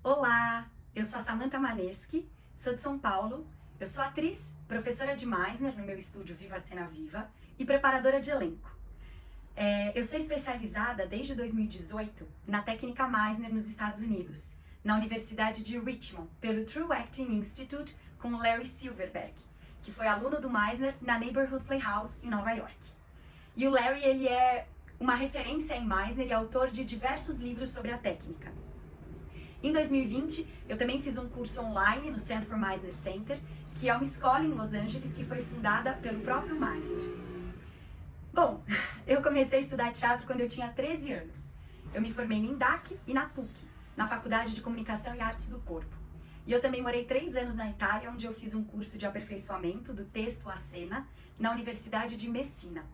Olá, eu sou a Samantha Maneschi, sou de São Paulo, eu sou atriz, professora de Meisner no meu estúdio Viva a Cena Viva e preparadora de elenco. Eu sou especializada desde 2018 na técnica Meisner nos Estados Unidos, na Universidade de Richmond, pelo True Acting Institute com o Larry Silverberg, que foi aluno do Meisner na Neighborhood Playhouse em Nova York. E o Larry, ele é uma referência em Meisner e autor de diversos livros sobre a técnica. Em 2020, eu também fiz um curso online no Sanford Meisner Center, que é uma escola em Los Angeles que foi fundada pelo próprio Meisner. Bom, eu comecei a estudar teatro quando eu tinha 13 anos. Eu me formei no INDAC e na PUC, na Faculdade de Comunicação e Artes do Corpo. E eu também morei 3 anos na Itália, onde eu fiz um curso de aperfeiçoamento do texto à cena na Universidade de Messina.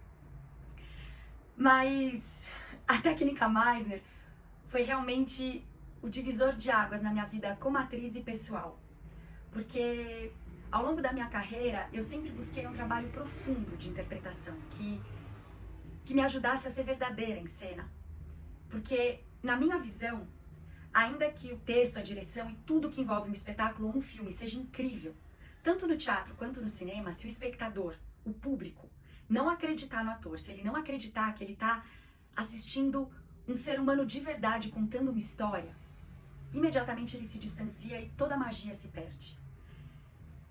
Mas a técnica Meisner foi realmente o divisor de águas na minha vida como atriz e pessoal. Porque ao longo da minha carreira, eu sempre busquei um trabalho profundo de interpretação, que me ajudasse a ser verdadeira em cena. Porque, na minha visão, ainda que o texto, a direção e tudo que envolve um espetáculo ou um filme seja incrível, tanto no teatro quanto no cinema, se o espectador, o público, não acreditar no ator, se ele não acreditar que ele está assistindo um ser humano de verdade contando uma história, imediatamente ele se distancia e toda a magia se perde.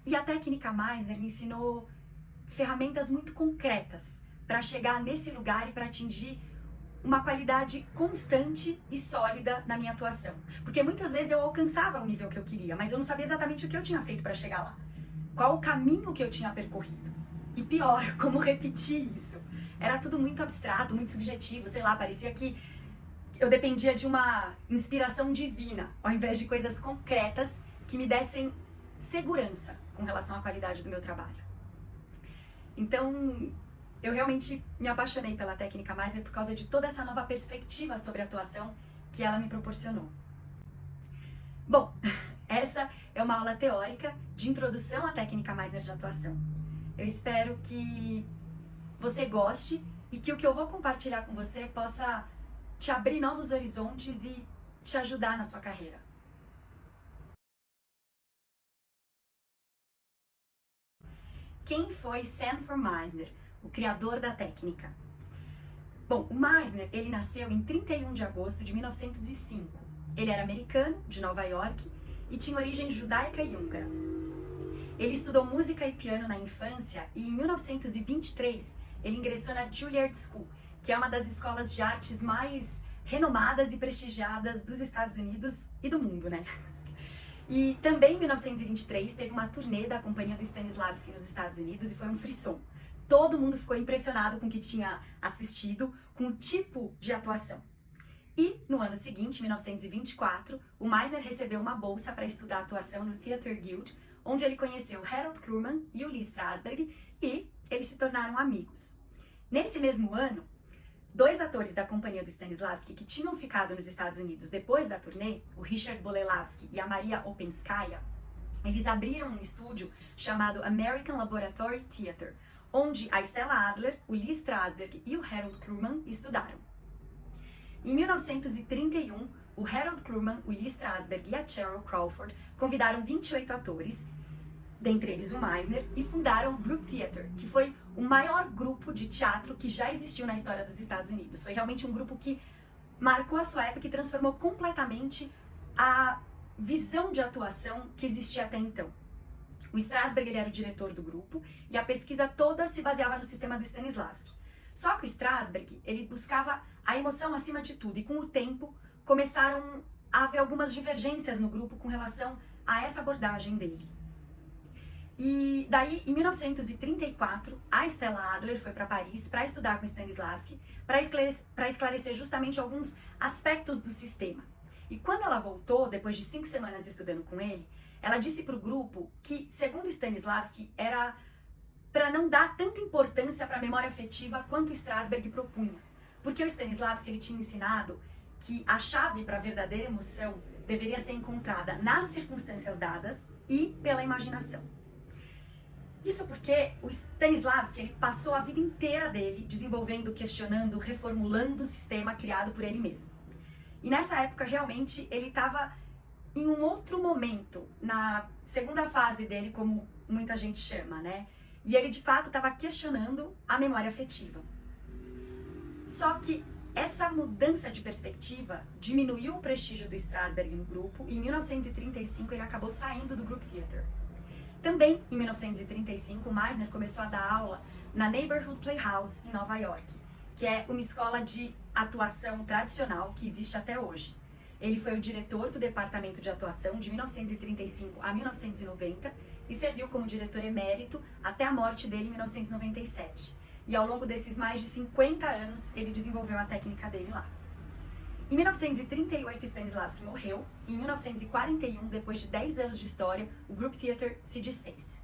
E a técnica Meisner me ensinou ferramentas muito concretas para chegar nesse lugar e para atingir uma qualidade constante e sólida na minha atuação. Porque muitas vezes eu alcançava o nível que eu queria, mas eu não sabia exatamente o que eu tinha feito para chegar lá. Qual o caminho que eu tinha percorrido. E pior, como repetir isso. Era tudo muito abstrato, muito subjetivo, sei lá, parecia que eu dependia de uma inspiração divina, ao invés de coisas concretas que me dessem segurança com relação à qualidade do meu trabalho. Então, eu realmente me apaixonei pela técnica Meisner por causa de toda essa nova perspectiva sobre a atuação que ela me proporcionou. Bom, essa é uma aula teórica de introdução à técnica Meisner de atuação. Eu espero que você goste e que o que eu vou compartilhar com você possa te abrir novos horizontes e te ajudar na sua carreira. Quem foi Sanford Meisner, o criador da técnica? Bom, o Meisner, ele nasceu em 31 de agosto de 1905. Ele era americano, de Nova York, e tinha origem judaica e húngara. Ele estudou música e piano na infância e em 1923 ele ingressou na Juilliard School, que é uma das escolas de artes mais renomadas e prestigiadas dos Estados Unidos e do mundo, né? E também em 1923 teve uma turnê da companhia do Stanislavski nos Estados Unidos e foi um frisson. Todo mundo ficou impressionado com o que tinha assistido, com o tipo de atuação. E no ano seguinte, 1924, o Meisner recebeu uma bolsa para estudar atuação no Theatre Guild, onde ele conheceu Harold Clurman e o Lee Strasberg e eles se tornaram amigos. Nesse mesmo ano, 2 atores da companhia do Stanislavski que tinham ficado nos Estados Unidos depois da turnê, o Richard Bolelavsky e a Maria Openskaya, eles abriram um estúdio chamado American Laboratory Theatre, onde a Stella Adler, o Lee Strasberg e o Harold Clurman estudaram. Em 1931, o Harold Clurman, o Lee Strasberg e a Cheryl Crawford convidaram 28 atores, dentre eles o Meisner, e fundaram o Group Theatre, que foi o maior grupo de teatro que já existiu na história dos Estados Unidos. Foi realmente um grupo que marcou a sua época e transformou completamente a visão de atuação que existia até então. O Strasberg, ele era o diretor do grupo e a pesquisa toda se baseava no sistema do Stanislavski. Só que o Strasberg, ele buscava a emoção acima de tudo e com o tempo começaram a haver algumas divergências no grupo com relação a essa abordagem dele. E daí, em 1934, a Stella Adler foi para Paris para estudar com Stanislavski, para esclarecer justamente alguns aspectos do sistema. E quando ela voltou, depois de 5 semanas estudando com ele, ela disse para o grupo que, segundo Stanislavski, era para não dar tanta importância para a memória afetiva quanto Strasberg propunha. Porque o Stanislavski ele tinha ensinado que a chave para a verdadeira emoção deveria ser encontrada nas circunstâncias dadas e pela imaginação. Isso porque o Stanislavski ele passou a vida inteira dele desenvolvendo, questionando, reformulando o sistema criado por ele mesmo. E nessa época, realmente, ele estava em um outro momento, na segunda fase dele, como muita gente chama, né? E ele de fato estava questionando a memória afetiva. Só que essa mudança de perspectiva diminuiu o prestígio do Strasberg no grupo e em 1935 ele acabou saindo do Group Theater. Também em 1935, Meisner começou a dar aula na Neighborhood Playhouse em Nova York, que é uma escola de atuação tradicional que existe até hoje. Ele foi o diretor do departamento de atuação de 1935 a 1990 e serviu como diretor emérito até a morte dele em 1997. E ao longo desses mais de 50 anos, ele desenvolveu a técnica dele lá. Em 1938, Stanislavski morreu e em 1941, depois de 10 anos de história, o Group Theater se desfez.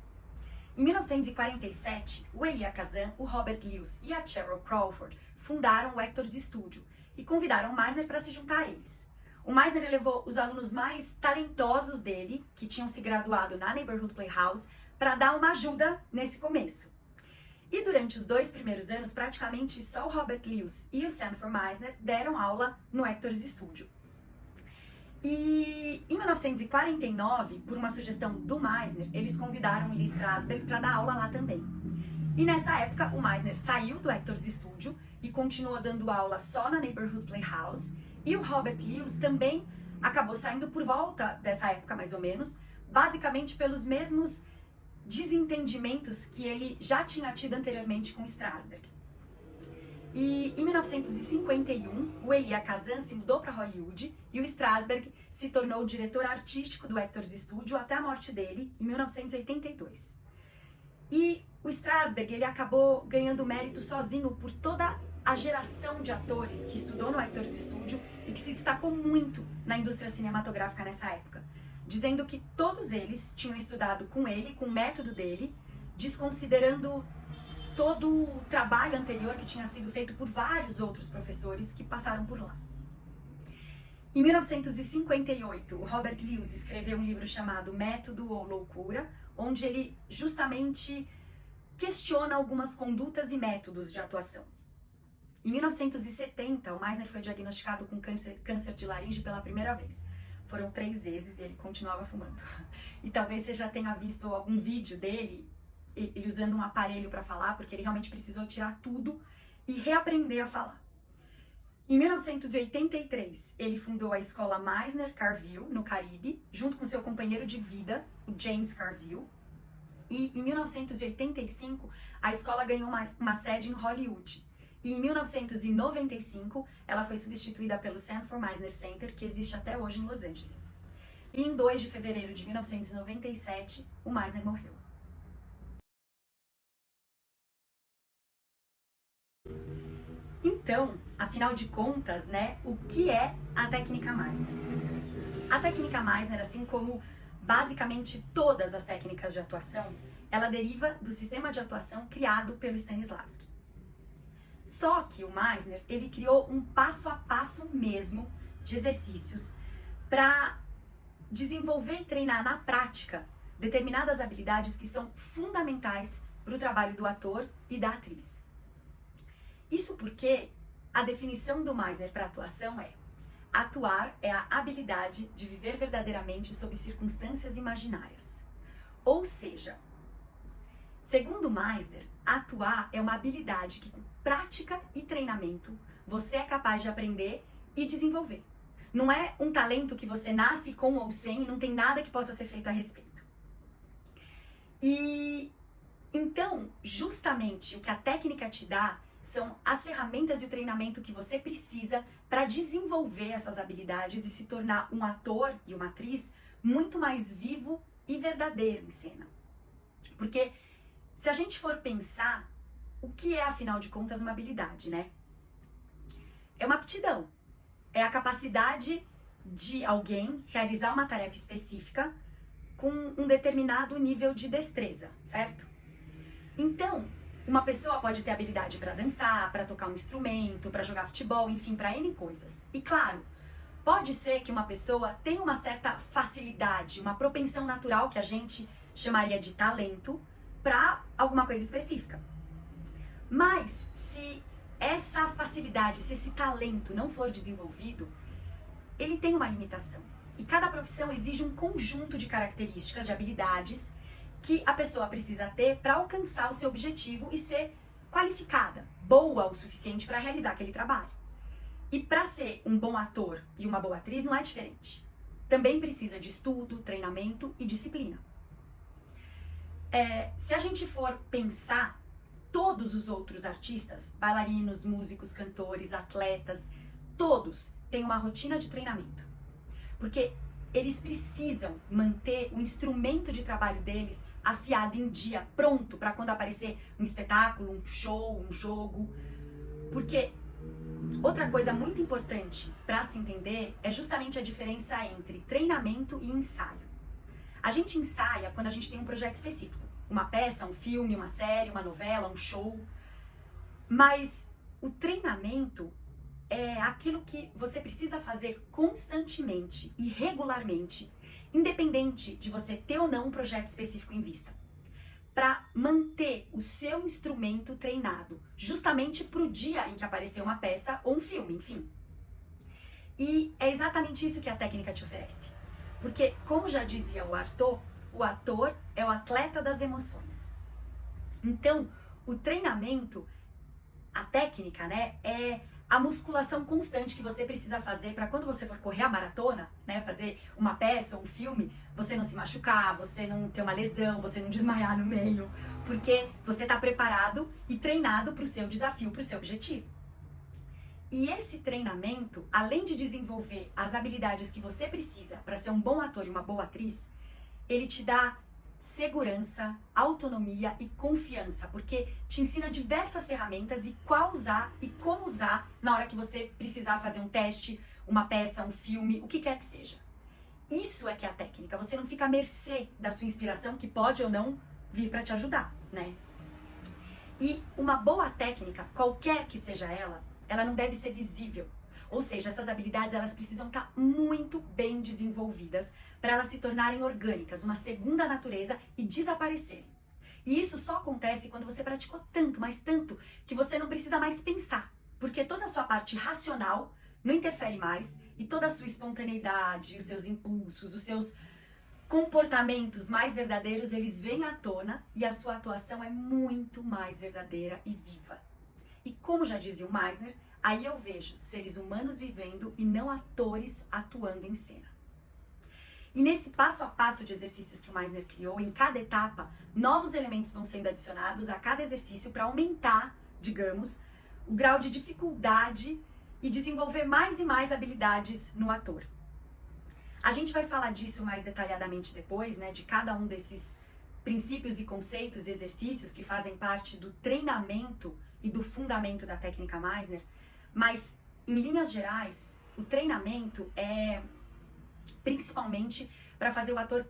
Em 1947, o Elia Kazan, o Robert Lewis e a Cheryl Crawford fundaram o Actors Studio e convidaram Meisner para se juntar a eles. O Meisner levou os alunos mais talentosos dele, que tinham se graduado na Neighborhood Playhouse, para dar uma ajuda nesse começo. E durante os 2 primeiros anos, praticamente só o Robert Lewis e o Sanford Meisner deram aula no Actors Studio. E em 1949, por uma sugestão do Meisner, eles convidaram Lee Strasberg para dar aula lá também. E nessa época, o Meisner saiu do Actors Studio e continuou dando aula só na Neighborhood Playhouse. E o Robert Lewis também acabou saindo por volta dessa época, mais ou menos, basicamente pelos mesmos desentendimentos que ele já tinha tido anteriormente com Strasberg. E em 1951, o Elia Kazan se mudou para Hollywood e o Strasberg se tornou o diretor artístico do Actors Studio até a morte dele, em 1982. E o Strasberg, ele acabou ganhando mérito sozinho por toda a geração de atores que estudou no Actors Studio e que se destacou muito na indústria cinematográfica nessa época, dizendo que todos eles tinham estudado com ele, com o método dele, desconsiderando todo o trabalho anterior que tinha sido feito por vários outros professores que passaram por lá. Em 1958, o Robert Lewis escreveu um livro chamado Método ou Loucura, onde ele justamente questiona algumas condutas e métodos de atuação. Em 1970, o Meisner foi diagnosticado com câncer de laringe pela primeira vez. Foram 3 vezes e ele continuava fumando. E talvez você já tenha visto algum vídeo dele, ele usando um aparelho para falar, porque ele realmente precisou tirar tudo e reaprender a falar. Em 1983, ele fundou a escola Meisner Carville, no Caribe, junto com seu companheiro de vida, o James Carville. E em 1985, a escola ganhou uma sede em Hollywood. E em 1995, ela foi substituída pelo Sanford Meisner Center, que existe até hoje em Los Angeles. E em 2 de fevereiro de 1997, o Meisner morreu. Então, afinal de contas, né, o que é a técnica Meisner? A técnica Meisner, assim como basicamente todas as técnicas de atuação, ela deriva do sistema de atuação criado pelo Stanislavski. Só que o Meisner, ele criou um passo a passo mesmo de exercícios para desenvolver e treinar na prática determinadas habilidades que são fundamentais para o trabalho do ator e da atriz. Isso porque a definição do Meisner para atuação é: atuar é a habilidade de viver verdadeiramente sob circunstâncias imaginárias. Ou seja, segundo Meisner, atuar é uma habilidade que, com prática e treinamento, você é capaz de aprender e desenvolver. Não é um talento que você nasce com ou sem e não tem nada que possa ser feito a respeito. E então, justamente o que a técnica te dá são as ferramentas e o treinamento que você precisa para desenvolver essas habilidades e se tornar um ator e uma atriz muito mais vivo e verdadeiro em cena. Porque se a gente for pensar, o que é, afinal de contas, uma habilidade, né? É uma aptidão. É a capacidade de alguém realizar uma tarefa específica com um determinado nível de destreza, certo? Então, uma pessoa pode ter habilidade para dançar, para tocar um instrumento, para jogar futebol, enfim, para N coisas. E claro, pode ser que uma pessoa tenha uma certa facilidade, uma propensão natural que a gente chamaria de talento para alguma coisa específica. Mas se essa facilidade, se esse talento não for desenvolvido, ele tem uma limitação. E cada profissão exige um conjunto de características, de habilidades que a pessoa precisa ter para alcançar o seu objetivo e ser qualificada, boa o suficiente para realizar aquele trabalho. E para ser um bom ator e uma boa atriz não é diferente. Também precisa de estudo, treinamento e disciplina. Se a gente for pensar, todos os outros artistas, bailarinos, músicos, cantores, atletas, todos têm uma rotina de treinamento. Porque eles precisam manter o instrumento de trabalho deles afiado em dia, pronto para quando aparecer um espetáculo, um show, um jogo. Porque outra coisa muito importante para se entender é justamente a diferença entre treinamento e ensaio. A gente ensaia quando a gente tem um projeto específico, uma peça, um filme, uma série, uma novela, um show. Mas o treinamento é aquilo que você precisa fazer constantemente e regularmente, independente de você ter ou não um projeto específico em vista, para manter o seu instrumento treinado, justamente para o dia em que aparecer uma peça ou um filme, enfim. E é exatamente isso que a técnica te oferece. Porque, como já dizia o ator é o atleta das emoções. Então, o treinamento, a técnica, né, é a musculação constante que você precisa fazer para quando você for correr a maratona, né, fazer uma peça, um filme, você não se machucar, você não ter uma lesão, você não desmaiar no meio, porque você está preparado e treinado para o seu desafio, para o seu objetivo. E esse treinamento, além de desenvolver as habilidades que você precisa para ser um bom ator e uma boa atriz, ele te dá segurança, autonomia e confiança, porque te ensina diversas ferramentas e qual usar e como usar na hora que você precisar fazer um teste, uma peça, um filme, o que quer que seja. Isso é que é a técnica, você não fica à mercê da sua inspiração, que pode ou não vir para te ajudar, né? E uma boa técnica, qualquer que seja ela não deve ser visível. Ou seja, essas habilidades elas precisam estar muito bem desenvolvidas para elas se tornarem orgânicas, uma segunda natureza e desaparecerem. E isso só acontece quando você praticou tanto, mas tanto, que você não precisa mais pensar, porque toda a sua parte racional não interfere mais e toda a sua espontaneidade, os seus impulsos, os seus comportamentos mais verdadeiros, eles vêm à tona e a sua atuação é muito mais verdadeira e viva. E como já dizia o Meisner, aí eu vejo seres humanos vivendo e não atores atuando em cena. E nesse passo a passo de exercícios que o Meisner criou, em cada etapa, novos elementos vão sendo adicionados a cada exercício para aumentar, digamos, o grau de dificuldade e desenvolver mais e mais habilidades no ator. A gente vai falar disso mais detalhadamente depois, né, de cada um desses princípios e conceitos e exercícios que fazem parte do treinamento e do fundamento da técnica Meisner, mas em linhas gerais, o treinamento é principalmente para fazer o ator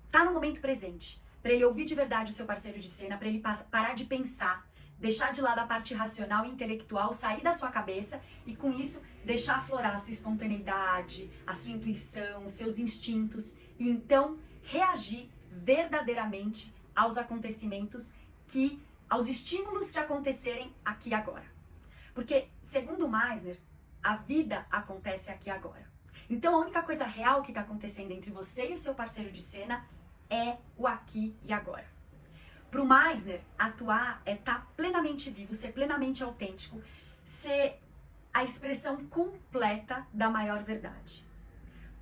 estar no momento presente, para ele ouvir de verdade o seu parceiro de cena, para ele parar de pensar, deixar de lado a parte racional e intelectual, sair da sua cabeça e com isso deixar aflorar a sua espontaneidade, a sua intuição, os seus instintos e então reagir verdadeiramente aos acontecimentos aos estímulos que acontecerem aqui e agora. Porque, segundo Meisner, a vida acontece aqui e agora. Então, a única coisa real que está acontecendo entre você e o seu parceiro de cena é o aqui e agora. Para o Meisner, atuar é estar plenamente vivo, ser plenamente autêntico, ser a expressão completa da maior verdade.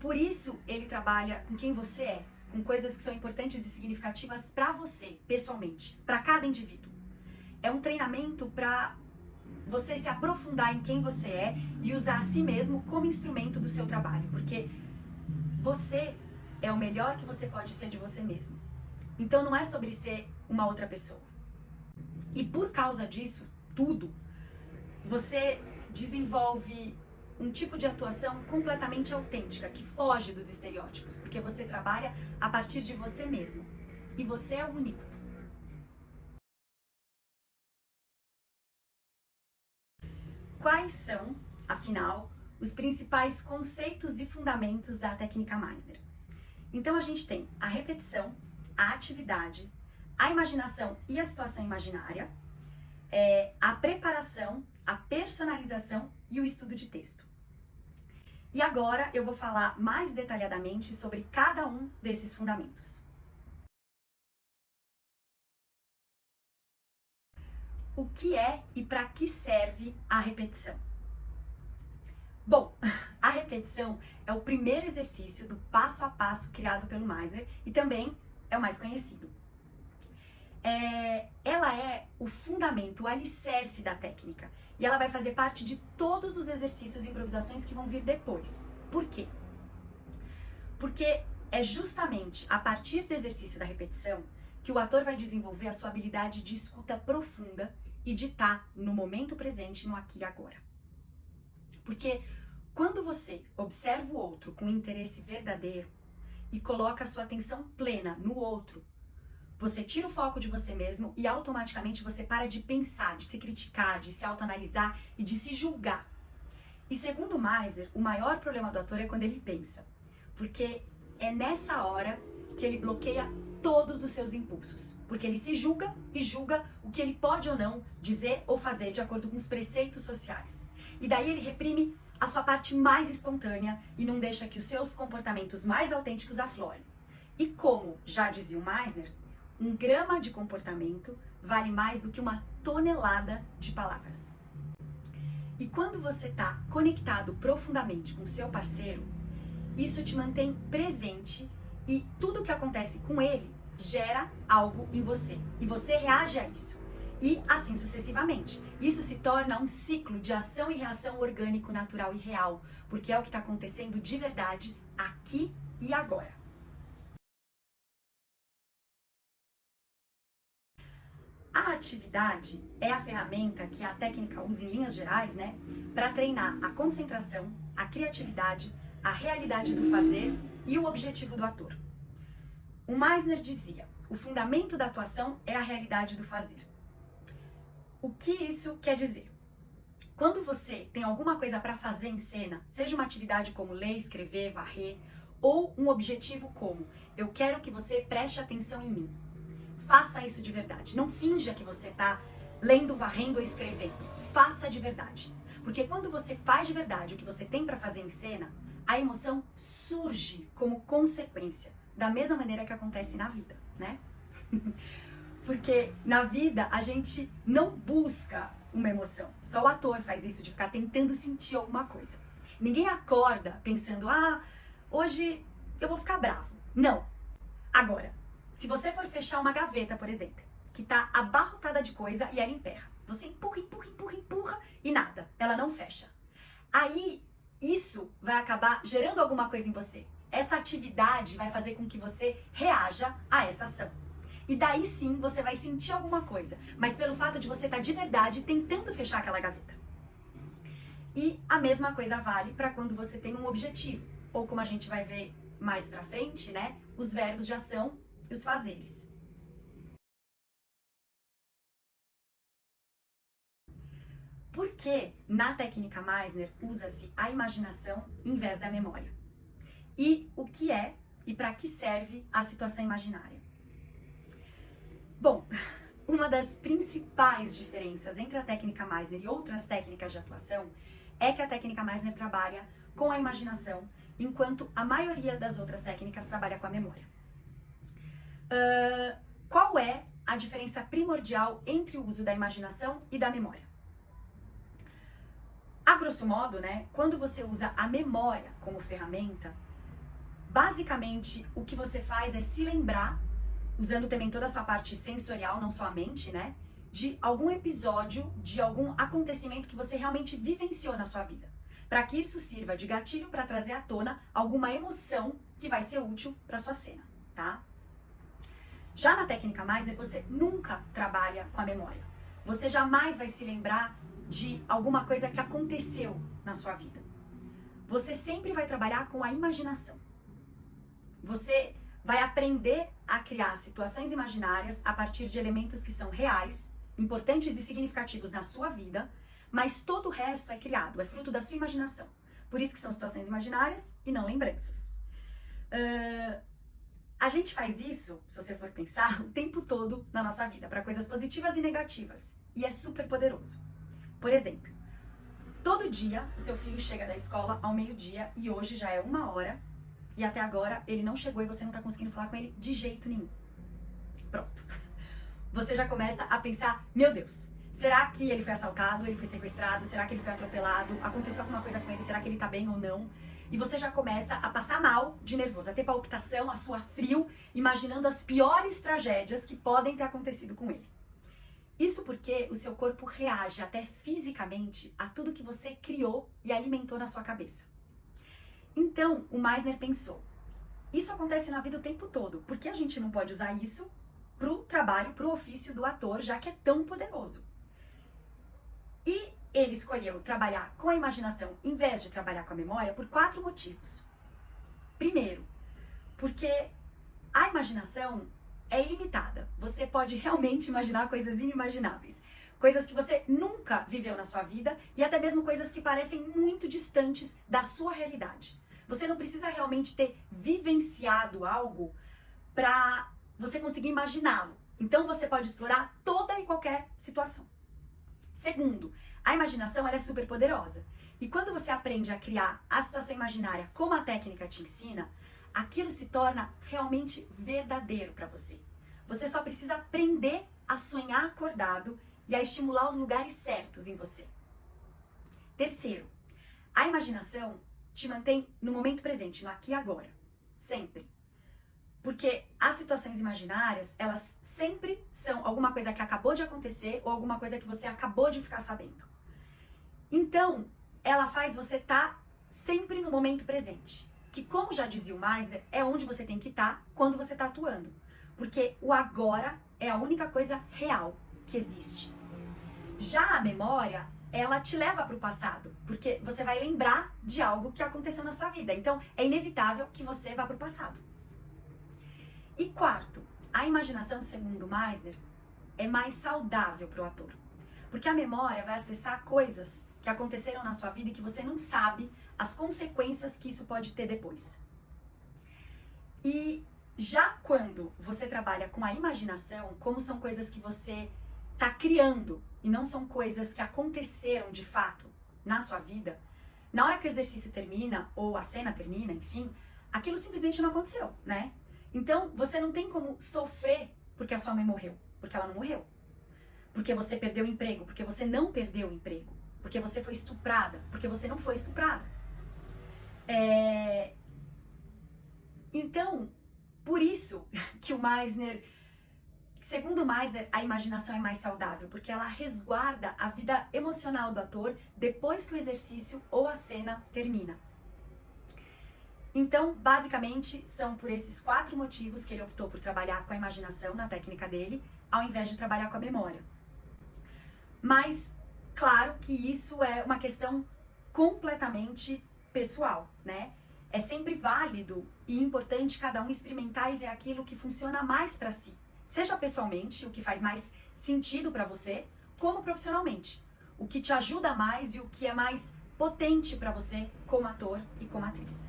Por isso, ele trabalha com quem você é, com coisas que são importantes e significativas para você, pessoalmente, para cada indivíduo. É um treinamento para você se aprofundar em quem você é e usar a si mesmo como instrumento do seu trabalho, porque você é o melhor que você pode ser de você mesmo. Então não é sobre ser uma outra pessoa. E por causa disso, tudo, você desenvolve um tipo de atuação completamente autêntica, que foge dos estereótipos, porque você trabalha a partir de você mesmo. E você é único. Quais são, afinal, os principais conceitos e fundamentos da técnica Meisner? Então a gente tem a repetição, a atividade, a imaginação e a situação imaginária, a preparação, a personalização e o estudo de texto. E agora eu vou falar mais detalhadamente sobre cada um desses fundamentos. O que é e para que serve a repetição? Bom, a repetição é o primeiro exercício do passo a passo criado pelo Meisner e também é o mais conhecido. Ela é o fundamento, o alicerce da técnica e ela vai fazer parte de todos os exercícios e improvisações que vão vir depois. Por quê? Porque é justamente a partir do exercício da repetição que o ator vai desenvolver a sua habilidade de escuta profunda e de estar no momento presente, no aqui e agora. Porque quando você observa o outro com interesse verdadeiro e coloca a sua atenção plena no outro, você tira o foco de você mesmo e automaticamente você para de pensar, de se criticar, de se autoanalisar e de se julgar. E segundo Meisner, o maior problema do ator é quando ele pensa, porque é nessa hora que ele bloqueia todos os seus impulsos, porque ele se julga e julga o que ele pode ou não dizer ou fazer de acordo com os preceitos sociais. E daí ele reprime a sua parte mais espontânea e não deixa que os seus comportamentos mais autênticos aflorem. E como já dizia o Meisner, 1 grama de comportamento vale mais do que 1 tonelada de palavras. E quando você está conectado profundamente com o seu parceiro, isso te mantém presente e tudo que acontece com ele gera algo em você. E você reage a isso. E assim sucessivamente. Isso se torna um ciclo de ação e reação orgânico, natural e real, porque é o que está acontecendo de verdade aqui e agora. A atividade é a ferramenta que a técnica usa em linhas gerais, né, para treinar a concentração, a criatividade, a realidade do fazer e o objetivo do ator. O Meisner dizia, o fundamento da atuação é a realidade do fazer. O que isso quer dizer? Quando você tem alguma coisa para fazer em cena, seja uma atividade como ler, escrever, varrer, ou um objetivo como, eu quero que você preste atenção em mim. Faça isso de verdade. Não finja que você está lendo, varrendo ou escrevendo. Faça de verdade. Porque quando você faz de verdade o que você tem para fazer em cena, a emoção surge como consequência, da mesma maneira que acontece na vida, né? Porque na vida a gente não busca uma emoção. Só o ator faz isso, de ficar tentando sentir alguma coisa. Ninguém acorda pensando, hoje eu vou ficar bravo. Não. Agora, se você for fechar uma gaveta, por exemplo, que está abarrotada de coisa e ela emperra. Você empurra, empurra, empurra, empurra e nada. Ela não fecha. Aí, isso vai acabar gerando alguma coisa em você. Essa atividade vai fazer com que você reaja a essa ação. E daí sim você vai sentir alguma coisa. Mas pelo fato de você estar de verdade tentando fechar aquela gaveta. E a mesma coisa vale para quando você tem um objetivo. Ou como a gente vai ver mais pra frente, né? Os verbos de ação e os fazeres. Porque na técnica Meisner usa-se a imaginação em vez da memória. E o que é e para que serve a situação imaginária? Bom, uma das principais diferenças entre a técnica Meisner e outras técnicas de atuação é que a técnica Meisner trabalha com a imaginação, enquanto a maioria das outras técnicas trabalha com a memória. Qual é a diferença primordial entre o uso da imaginação e da memória? A grosso modo, né, quando você usa a memória como ferramenta, basicamente o que você faz é se lembrar, usando também toda a sua parte sensorial, não só a mente, né, de algum episódio, de algum acontecimento que você realmente vivenciou na sua vida, para que isso sirva de gatilho para trazer à tona alguma emoção que vai ser útil para sua cena, tá? Já na técnica Meisner, você nunca trabalha com a memória. Você jamais vai se lembrar de alguma coisa que aconteceu na sua vida. Você sempre vai trabalhar com a imaginação. Você vai aprender a criar situações imaginárias a partir de elementos que são reais, importantes e significativos na sua vida, mas todo o resto é criado, é fruto da sua imaginação. Por isso que são situações imaginárias e não lembranças. A gente faz isso, se você for pensar, o tempo todo na nossa vida, para coisas positivas e negativas. E é super poderoso. Por exemplo, Todo dia o seu filho chega da escola ao meio-dia e hoje já é 1 hora e até agora ele não chegou e você não tá conseguindo falar com ele de jeito nenhum. Pronto. Você já começa a pensar, meu Deus, será que ele foi assaltado, ele foi sequestrado, será que ele foi atropelado, aconteceu alguma coisa com ele, será que ele tá bem ou não? E você já começa a passar mal de nervoso, a ter palpitação, a suar frio, imaginando as piores tragédias que podem ter acontecido com ele. Isso porque o seu corpo reage até fisicamente a tudo que você criou e alimentou na sua cabeça. Então, o Meisner pensou, isso acontece na vida o tempo todo, por que a gente não pode usar isso pro trabalho, pro ofício do ator, já que é tão poderoso? E ele escolheu trabalhar com a imaginação em vez de trabalhar com a memória por 4 motivos. Primeiro, porque a imaginação é ilimitada. Você pode realmente imaginar coisas inimagináveis. Coisas que você nunca viveu na sua vida e até mesmo coisas que parecem muito distantes da sua realidade. Você não precisa realmente ter vivenciado algo para você conseguir imaginá-lo. Então você pode explorar toda e qualquer situação. Segundo, a imaginação ela é super poderosa. E quando você aprende a criar a situação imaginária como a técnica te ensina, aquilo se torna realmente verdadeiro para você. Você só precisa aprender a sonhar acordado e a estimular os lugares certos em você. Terceiro, a imaginação te mantém no momento presente, no aqui e agora, sempre. Porque as situações imaginárias, elas sempre são alguma coisa que acabou de acontecer ou alguma coisa que você acabou de ficar sabendo. Então, ela faz você estar sempre no momento presente. Que, como já dizia o Meisner, é onde você tem que estar quando você está atuando. Porque o agora é a única coisa real que existe. Já a memória, ela te leva para o passado, porque você vai lembrar de algo que aconteceu na sua vida. Então, é inevitável que você vá para o passado. E quarto, a imaginação, segundo Meisner, é mais saudável para o ator. Porque a memória vai acessar coisas que aconteceram na sua vida e que você não sabe as consequências que isso pode ter depois. E já quando você trabalha com a imaginação, como são coisas que você está criando e não são coisas que aconteceram de fato na sua vida, na hora que o exercício termina ou a cena termina, enfim, aquilo simplesmente não aconteceu, né? Então, você não tem como sofrer porque a sua mãe morreu, porque ela não morreu. Porque você perdeu o emprego, porque você não perdeu o emprego. Porque você foi estuprada, porque você não foi estuprada. Então, por isso que o Meisner, segundo o Meisner, a imaginação é mais saudável, porque ela resguarda a vida emocional do ator depois que o exercício ou a cena termina. Então, basicamente, são por esses 4 motivos que ele optou por trabalhar com a imaginação na técnica dele, ao invés de trabalhar com a memória. Mas, claro que isso é uma questão completamente pessoal, né? É sempre válido e importante cada um experimentar e ver aquilo que funciona mais para si. Seja pessoalmente, o que faz mais sentido para você, como profissionalmente. O que te ajuda mais e o que é mais potente para você como ator e como atriz.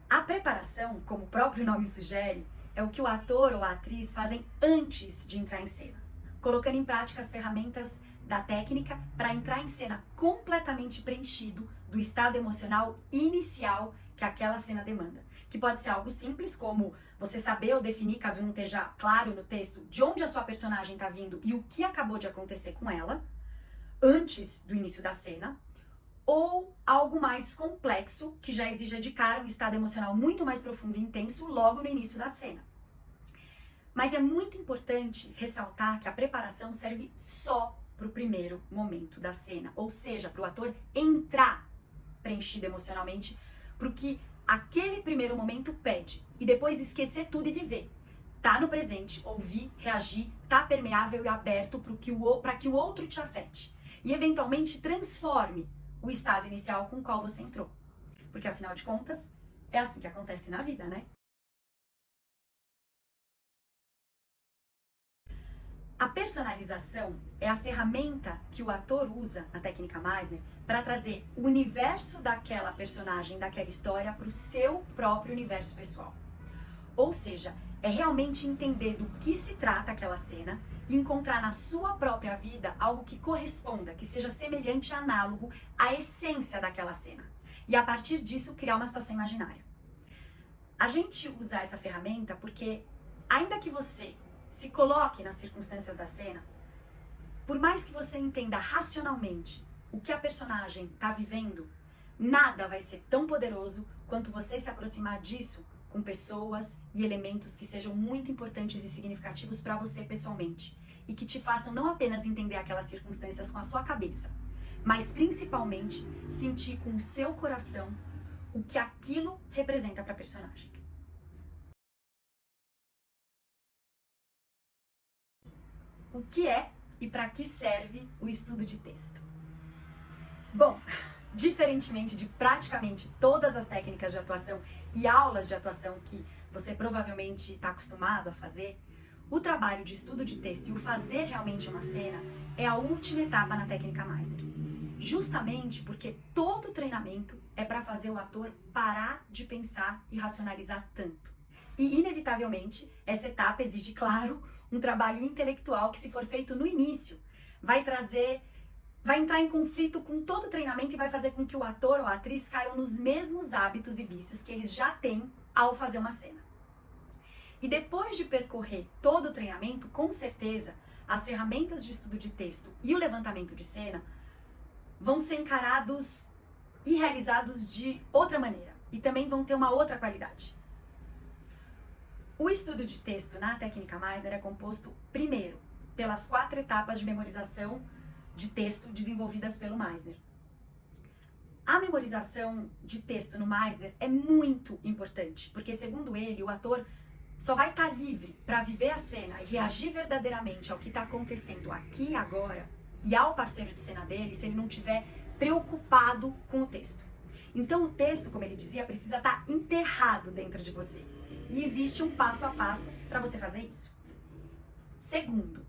A preparação, como o próprio nome sugere, é o que o ator ou a atriz fazem antes de entrar em cena, colocando em prática as ferramentas da técnica para entrar em cena completamente preenchido do estado emocional inicial que aquela cena demanda. Que pode ser algo simples, como você saber ou definir, caso não esteja claro no texto, de onde a sua personagem está vindo e o que acabou de acontecer com ela, antes do início da cena, ou algo mais complexo, que já exija de cara um estado emocional muito mais profundo e intenso logo no início da cena. Mas é muito importante ressaltar que a preparação serve só para o primeiro momento da cena, ou seja, para o ator entrar preenchido emocionalmente para o que aquele primeiro momento pede, e depois esquecer tudo e viver. Tá no presente, ouvir, reagir, tá permeável e aberto para que o outro te afete, e eventualmente transforme o estado inicial com o qual você entrou. Porque, afinal de contas, é assim que acontece na vida, né? A personalização é a ferramenta que o ator usa na técnica Meisner para trazer o universo daquela personagem, daquela história, para o seu próprio universo pessoal. Ou seja, é realmente entender do que se trata aquela cena e encontrar na sua própria vida algo que corresponda, que seja semelhante, análogo à essência daquela cena. E a partir disso criar uma situação imaginária. A gente usa essa ferramenta porque, ainda que você se coloque nas circunstâncias da cena, por mais que você entenda racionalmente o que a personagem está vivendo, nada vai ser tão poderoso quanto você se aproximar disso com pessoas e elementos que sejam muito importantes e significativos para você pessoalmente e que te façam não apenas entender aquelas circunstâncias com a sua cabeça, mas principalmente sentir com o seu coração o que aquilo representa para a personagem. O que é e para que serve o estudo de texto? Bom, diferentemente de praticamente todas as técnicas de atuação e aulas de atuação que você provavelmente está acostumado a fazer, o trabalho de estudo de texto e o fazer realmente uma cena é a última etapa na técnica Meisner. Justamente porque todo treinamento é para fazer o ator parar de pensar e racionalizar tanto. E, inevitavelmente, essa etapa exige, claro, um trabalho intelectual que, se for feito no início, vai entrar em conflito com todo o treinamento e vai fazer com que o ator ou a atriz caiam nos mesmos hábitos e vícios que eles já têm ao fazer uma cena. E depois de percorrer todo o treinamento, com certeza, as ferramentas de estudo de texto e o levantamento de cena vão ser encarados e realizados de outra maneira e também vão ter uma outra qualidade. O estudo de texto na técnica Meisner é composto, primeiro, pelas 4 etapas de memorização de texto desenvolvidas pelo Meisner. A memorização de texto no Meisner é muito importante, porque, segundo ele, o ator só vai estar livre para viver a cena e reagir verdadeiramente ao que está acontecendo aqui e agora e ao parceiro de cena dele se ele não estiver preocupado com o texto. Então, o texto, como ele dizia, precisa estar enterrado dentro de você. E existe um passo a passo para você fazer isso. Segundo,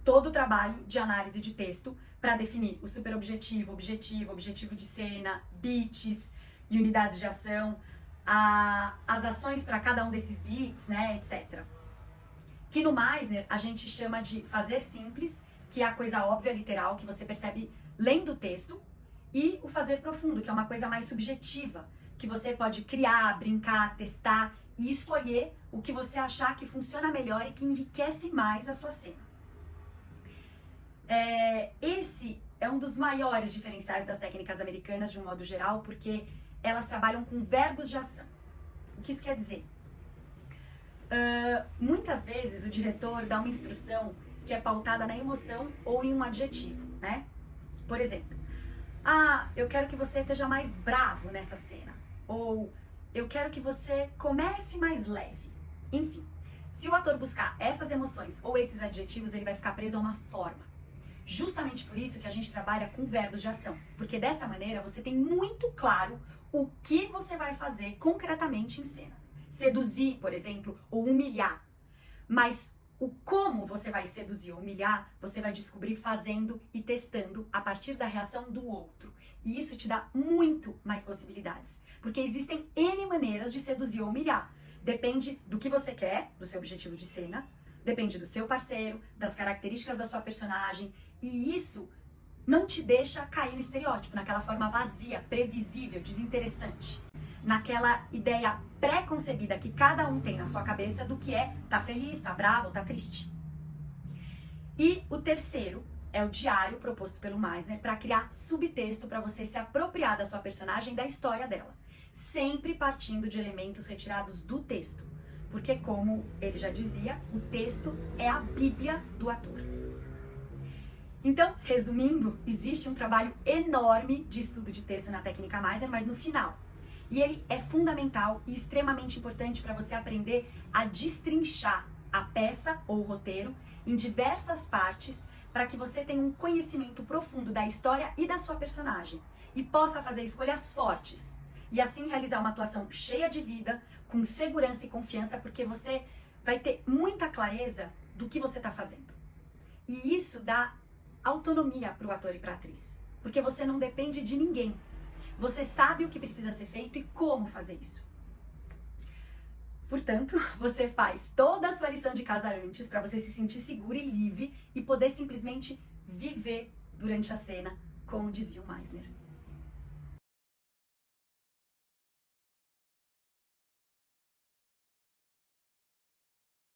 todo o trabalho de análise de texto para definir o superobjetivo, objetivo de cena, beats e unidades de ação, as ações para cada um desses beats, né, etc. Que no Meisner a gente chama de fazer simples, que é a coisa óbvia, literal, que você percebe lendo o texto, e o fazer profundo, que é uma coisa mais subjetiva, que você pode criar, brincar, testar e escolher o que você achar que funciona melhor e que enriquece mais a sua cena. Esse é um dos maiores diferenciais das técnicas americanas, de um modo geral, porque elas trabalham com verbos de ação. O que isso quer dizer? Muitas vezes o diretor dá uma instrução que é pautada na emoção ou em um adjetivo, né? Por exemplo, eu quero que você esteja mais bravo nessa cena. Ou, eu quero que você comece mais leve. Enfim, se o ator buscar essas emoções ou esses adjetivos, ele vai ficar preso a uma forma. Justamente por isso que a gente trabalha com verbos de ação, porque dessa maneira você tem muito claro o que você vai fazer concretamente em cena. Seduzir, por exemplo, ou humilhar. Mas o como você vai seduzir ou humilhar, você vai descobrir fazendo e testando a partir da reação do outro. E isso te dá muito mais possibilidades, porque existem N maneiras de seduzir ou humilhar. Depende do que você quer, do seu objetivo de cena, depende do seu parceiro, das características da sua personagem, e isso não te deixa cair no estereótipo, naquela forma vazia, previsível, desinteressante, naquela ideia pré-concebida que cada um tem na sua cabeça do que é tá feliz, tá bravo, tá triste. E o terceiro é o diário proposto pelo Meisner para criar subtexto para você se apropriar da sua personagem e da história dela, sempre partindo de elementos retirados do texto, porque, como ele já dizia, o texto é a bíblia do ator. Então, resumindo, existe um trabalho enorme de estudo de texto na técnica Meisner, mas no final. E ele é fundamental e extremamente importante para você aprender a destrinchar a peça ou o roteiro em diversas partes para que você tenha um conhecimento profundo da história e da sua personagem e possa fazer escolhas fortes e assim realizar uma atuação cheia de vida, com segurança e confiança, porque você vai ter muita clareza do que você está fazendo. E isso dá autonomia para o ator e para a atriz, porque você não depende de ninguém. Você sabe o que precisa ser feito e como fazer isso. Portanto, você faz toda a sua lição de casa antes para você se sentir seguro e livre e poder simplesmente viver durante a cena, como dizia o Meisner.